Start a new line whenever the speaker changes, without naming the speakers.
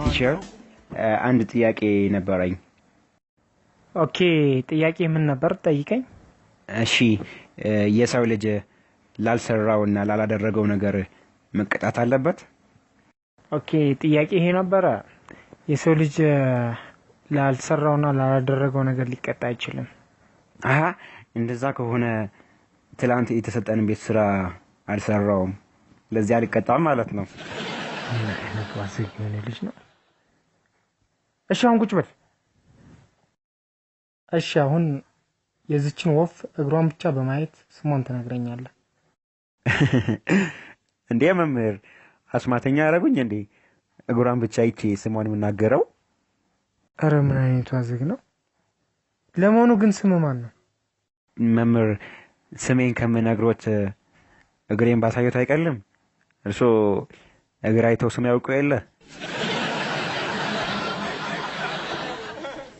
ቲቸር አንድ ጥያቄ ነበረኝ።
ኦኬ ጥያቄ ምን ነበር? ጠይቀኝ።
እሺ የሰው ልጅ ላልሰራውና ላላደረገው ነገር መቀጣት አለበት?
ኦኬ ጥያቄ ይሄ ነበረ። የሰው ልጅ ላልሰራውና ላላደረገው ነገር ሊቀጣ አይችልም።
አሃ እንደዛ ከሆነ ትላንት የተሰጠን ቤት ስራ አልሰራውም፣ ለዚህ አልቀጣም ማለት ነው።
ዋስግ የሆነ ልጅ ነው። እሺ አሁን ቁጭ በል። እሺ አሁን የዚችን ወፍ እግሯን ብቻ በማየት ስሟን ትነግረኛለህ።
እንዴ መምህር አስማተኛ አረጉኝ እንዴ? እግሯን ብቻ አይቼ ስሟን የምናገረው?
ኧረ ምን አይነቱ አዝግ ነው። ለመሆኑ ግን ስም ማን ነው?
መምህር ስሜን ከምነግሮት እግሬን ባሳየት አይቀልም? እርሶ እግር አይተው ስም ያውቁ የለ?